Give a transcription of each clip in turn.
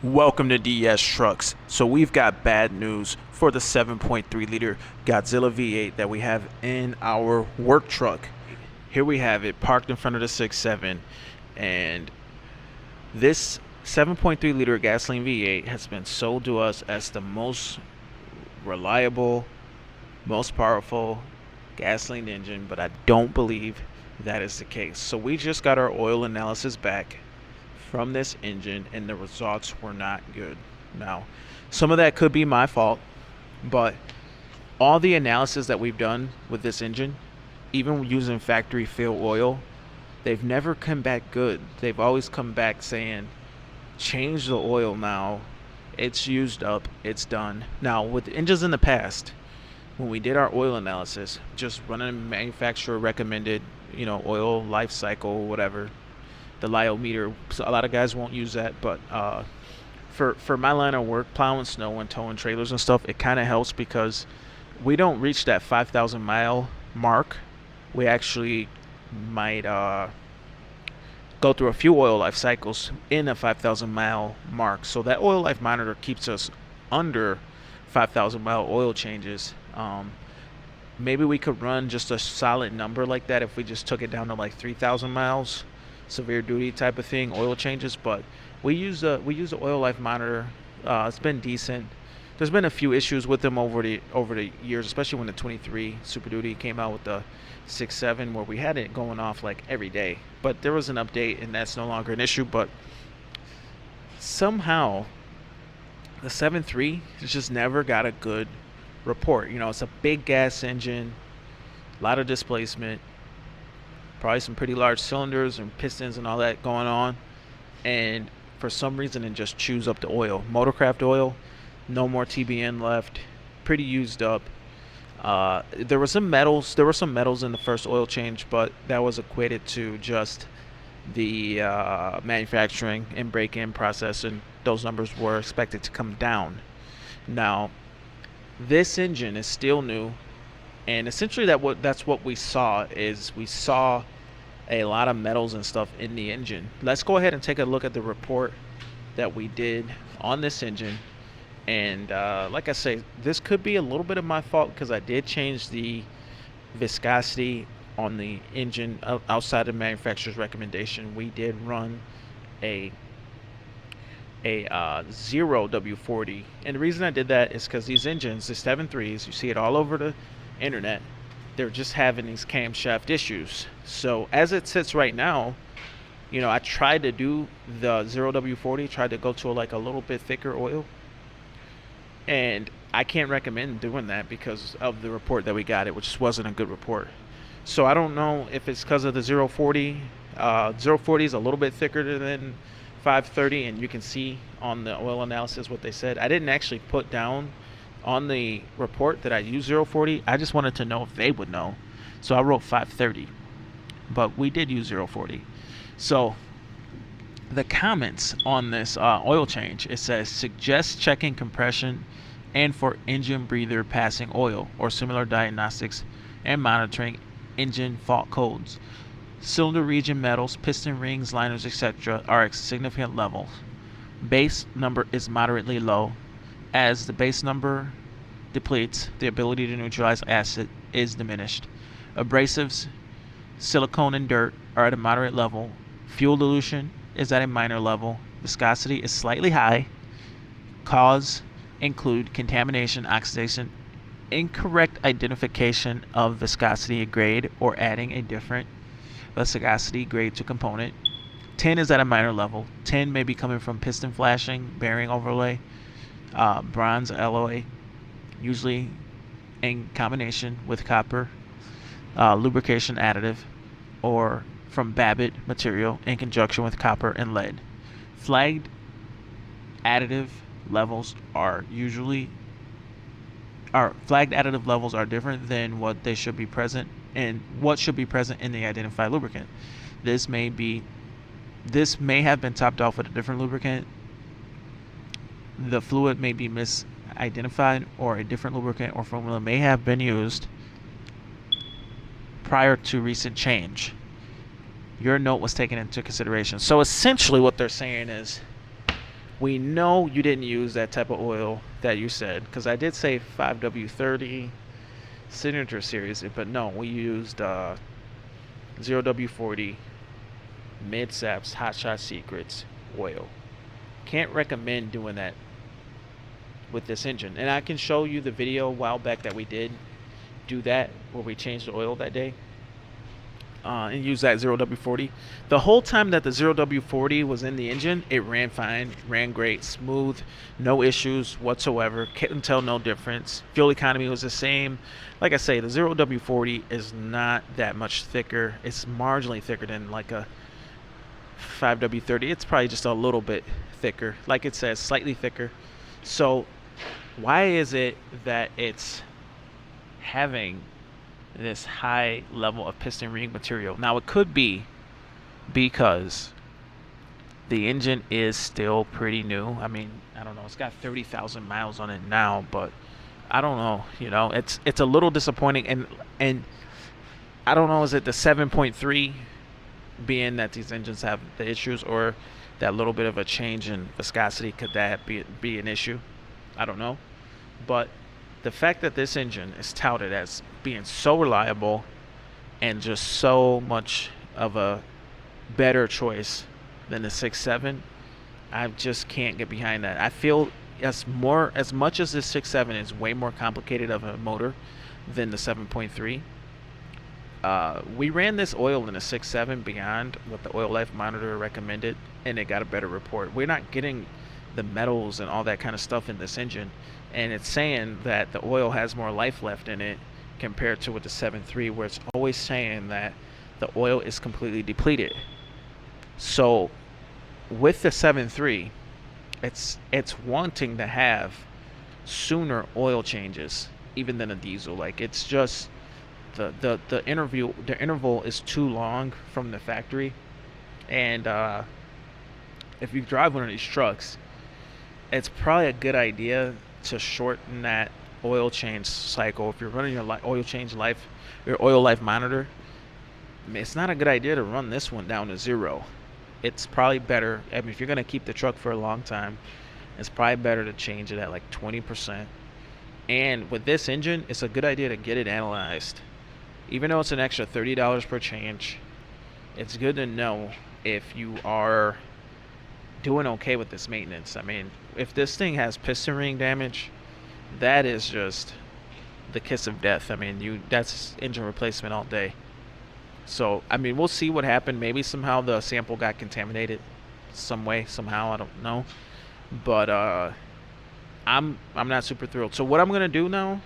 Welcome to DS Trucks. So we've got bad news for the 7.3 liter Godzilla V8 that we have in our work truck. Here we have it parked in front of the 6.7, and this 7.3 liter gasoline V8 has been sold to us as the most reliable, most powerful gasoline engine, but I don't believe that is the case. So we just got our oil analysis back from this engine, and the results were not good. Now, some of that could be my fault, but all the analysis that we've done with this engine, even using factory fill oil, they've never come back good. They've always come back saying, change the oil now. It's used up. It's done. Now, with engines in the past, when we did our oil analysis, just running manufacturer recommended, oil life cycle, whatever, the lyometer. So a lot of guys won't use that, but for my line of work, plowing snow and towing trailers and stuff, it kind of helps because we don't reach that 5,000 mile mark. We actually might go through a few oil life cycles in a 5,000 mile mark. So that oil life monitor keeps us under 5,000 mile oil changes. Maybe we could run just a solid number like that if we just took it down to like 3,000 miles, severe duty type of thing, oil changes. But we use the oil life monitor. It's been decent. There's been a few issues with them over the years, especially when the 23 Super Duty came out with the 6.7, where we had it going off like every day. But there was an update, and that's no longer an issue. But somehow the 7.3 just never got a good report. It's a big gas engine, a lot of displacement, probably some pretty large cylinders and pistons and all that going on, and for some reason it just chews up the oil. Motorcraft oil, no more TBN left, pretty used up. There were some metals in the first oil change, but that was equated to just the manufacturing and break-in process, and those numbers were expected to come down. Now, this engine is still new, and essentially that's what we saw a lot of metals and stuff in the engine. Let's go ahead and take a look at the report that we did on this engine. And like I say, this could be a little bit of my fault because I did change the viscosity on the engine outside of manufacturer's recommendation. We did run a 0 W40, and the reason I did that is because these engines, the 7.3s, you see it all over the internet, they're just having these camshaft issues. So as it sits right now, I tried to do the 0 W40, tried to go to a little bit thicker oil, and I can't recommend doing that because of the report that we got, which just wasn't a good report. So I don't know if it's because of the 040. 040 is a little bit thicker than 530, and you can see on the oil analysis what they said. I didn't actually put down on the report that I use 040. I just wanted to know if they would know, so I wrote 530, but we did use 040. So the comments on this oil change, it says suggests checking compression and for engine breather passing oil or similar diagnostics and monitoring engine fault codes. Cylinder region metals, piston rings, liners, etc. are at significant levels. Base number is moderately low. As the base number depletes, the ability to neutralize acid is diminished. Abrasives, silicone, and dirt are at a moderate level. Fuel dilution is at a minor level. Viscosity is slightly high. Cause include contamination, oxidation, incorrect identification of viscosity grade, or adding a different viscosity grade to component. Tin is at a minor level. Tin may be coming from piston flashing, bearing overlay, bronze alloy, usually in combination with copper, lubrication additive, or from Babbitt material in conjunction with copper and lead. Flagged additive levels are different than what they should be present and what should be present in the identified lubricant. This may have been topped off with a different lubricant. The fluid may be misidentified, or a different lubricant or formula may have been used prior to recent change. Your note was taken into consideration. So essentially what they're saying is We know you didn't use that type of oil that you said, because I did say 5W30 Signature Series, but no, we used 0W40 Mid Saps Hot Shot Secrets oil. Can't recommend doing that with this engine. And I can show you the video a while back that we did do that, where we changed the oil that day, and use that 0W40. The whole time that the 0W40 was in the engine, it ran fine, ran great, smooth, no issues whatsoever. Couldn't tell no difference. Fuel economy was the same. Like I say, the 0W40 is not that much thicker. It's marginally thicker than like a 5W30. It's probably just a little bit thicker. Like it says, slightly thicker. So why is it that it's having this high level of piston ring material? Now, it could be because the engine is still pretty new. I mean, I don't know. It's got 30,000 miles on it now, but I don't know. You know, it's a little disappointing, and I don't know. Is it the 7.3 being that these engines have the issues, or that little bit of a change in viscosity? Could that be an issue? I don't know, but the fact that this engine is touted as being so reliable and just so much of a better choice than the 6.7, I just can't get behind that. I feel as much as this 6.7 is way more complicated of a motor than the 7.3. We ran this oil in a 6.7 beyond what the oil life monitor recommended, and it got a better report. We're not getting the metals and all that kind of stuff in this engine, and it's saying that the oil has more life left in it compared to with the 7.3, where it's always saying that the oil is completely depleted. So with the 7.3, it's wanting to have sooner oil changes even than a diesel. Like, it's just the interval is too long from the factory. And if you drive one of these trucks, it's probably a good idea to shorten that oil change cycle. If you're running your oil life monitor, it's not a good idea to run this one down to 0. It's probably better, I mean, if you're going to keep the truck for a long time, it's probably better to change it at like 20%. And with this engine, it's a good idea to get it analyzed. Even though it's an extra $30 per change, it's good to know if you are doing okay with this maintenance. I mean, if this thing has piston ring damage, that is just the kiss of death. I mean, that's engine replacement all day. So, I mean, we'll see what happened. Maybe somehow the sample got contaminated some way, somehow, I don't know. But I'm not super thrilled. So what I'm going to do now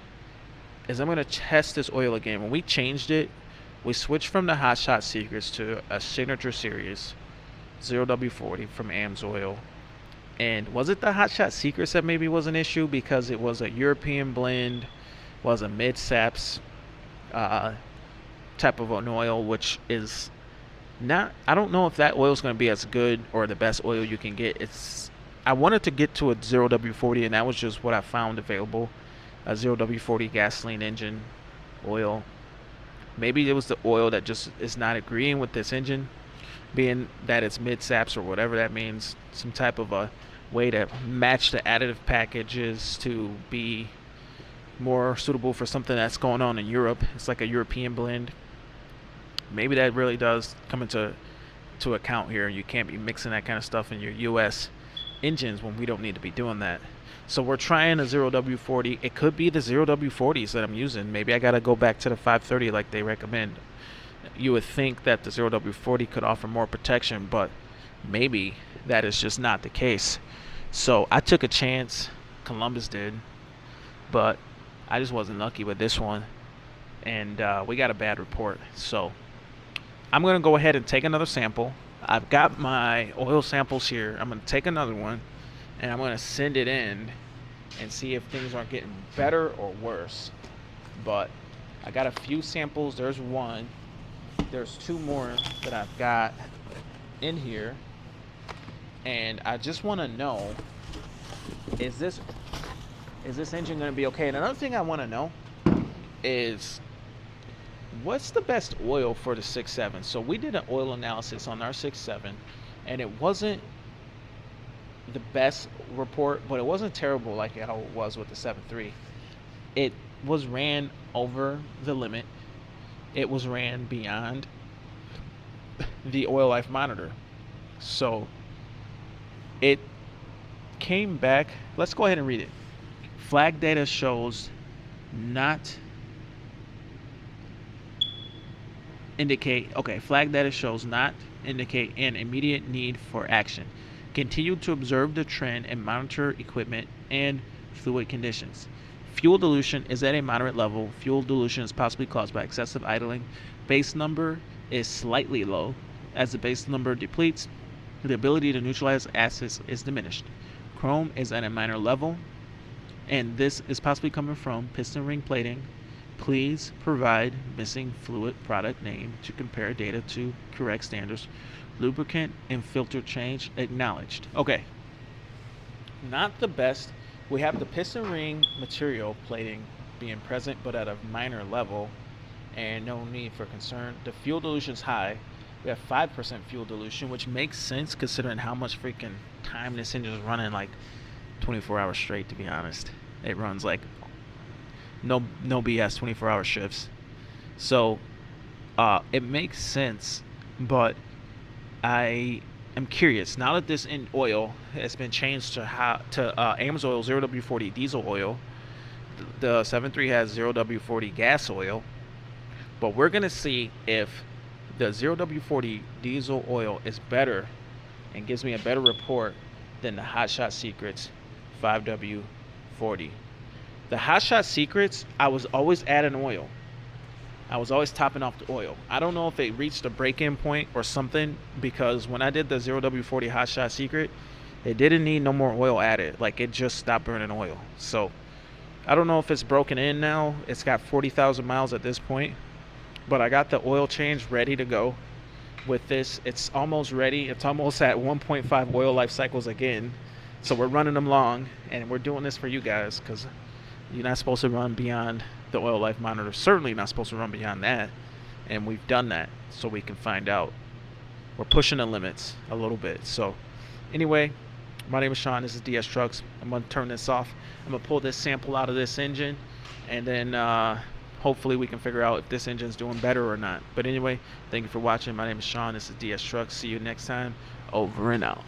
is I'm going to test this oil again. When we changed it, we switched from the Hot Shot Secrets to a Signature Series 0W40 from AMSOIL. And was it the Hot Shot Secrets that maybe was an issue because it was a European blend, was a mid-saps type of an oil, which is not, I don't know if that oil is going to be as good or the best oil you can get. I wanted to get to a 0W40, and that was just what I found available, a 0W40 gasoline engine oil. Maybe it was the oil that just is not agreeing with this engine, being that it's mid-saps or whatever that means, some type of a way to match the additive packages to be more suitable for something that's going on in Europe. It's like a European blend. Maybe that really does come into account here. You can't be mixing that kind of stuff in your U.S. engines when we don't need to be doing that. So we're trying a 0W40. It could be the 0W40s that I'm using. Maybe I got to go back to the 530 like they recommend. You would think that the 0W40 could offer more protection, but maybe that is just not the case. So I took a chance. Columbus did. But I just wasn't lucky with this one. And we got a bad report. So I'm going to go ahead and take another sample. I've got my oil samples here. I'm going to take another one, and I'm going to send it in and see if things are getting better or worse. But I got a few samples. There's one. There's two more that I've got in here. And I just want to know, is this engine going to be okay? And another thing I want to know is, what's the best oil for the 6.7? So we did an oil analysis on our 6.7, and it wasn't the best report, but it wasn't terrible like how it was with the 7.3. It was ran over the limit. It was ran beyond the oil life monitor. So it came back. Let's go ahead and read it. Flag data shows not flag data shows not indicate an immediate need for action. Continue to observe the trend and monitor equipment and fluid conditions. Fuel dilution is at a moderate level. Fuel dilution is possibly caused by excessive idling. Base number is slightly low. As the base number depletes, the ability to neutralize acids is diminished. Chrome is at a minor level, and this is possibly coming from piston ring plating. Please provide missing fluid product name to compare data to correct standards. Lubricant and filter change acknowledged. Okay, not the best. We have the piston ring material plating being present, but at a minor level, and no need for concern. The fuel dilution is high. We have 5% fuel dilution, which makes sense considering how much freaking time this engine is running, like 24 hours straight, to be honest. It runs like no BS 24-hour shifts. So it makes sense, but I am curious. Now that this in oil has been changed to AMSOIL 0W40 diesel oil, the 7.3 has 0W40 gas oil, but we're going to see if the 0W40 diesel oil is better and gives me a better report than the Hot Shot Secrets 5W40. The Hot Shot Secrets, I was always adding oil. I was always topping off the oil. I don't know if it reached a break-in point or something, because when I did the 0W40 Hot Shot Secret, it didn't need no more oil added. Like, it just stopped burning oil. So I don't know if it's broken in now. It's got 40,000 miles at this point, but I got the oil change ready to go. With this, it's almost ready. It's almost at 1.5 oil life cycles again. So we're running them long, and we're doing this for you guys, because you're not supposed to run beyond the oil life monitor. Certainly not supposed to run beyond that. And we've done that so we can find out. We're pushing the limits a little bit. So anyway, my name is Sean. This is DS Trucks. I'm going to turn this off. I'm going to pull this sample out of this engine, and then hopefully we can figure out if this engine's doing better or not. But anyway, thank you for watching. My name is Sean. This is DS Trucks. See you next time. Over and out.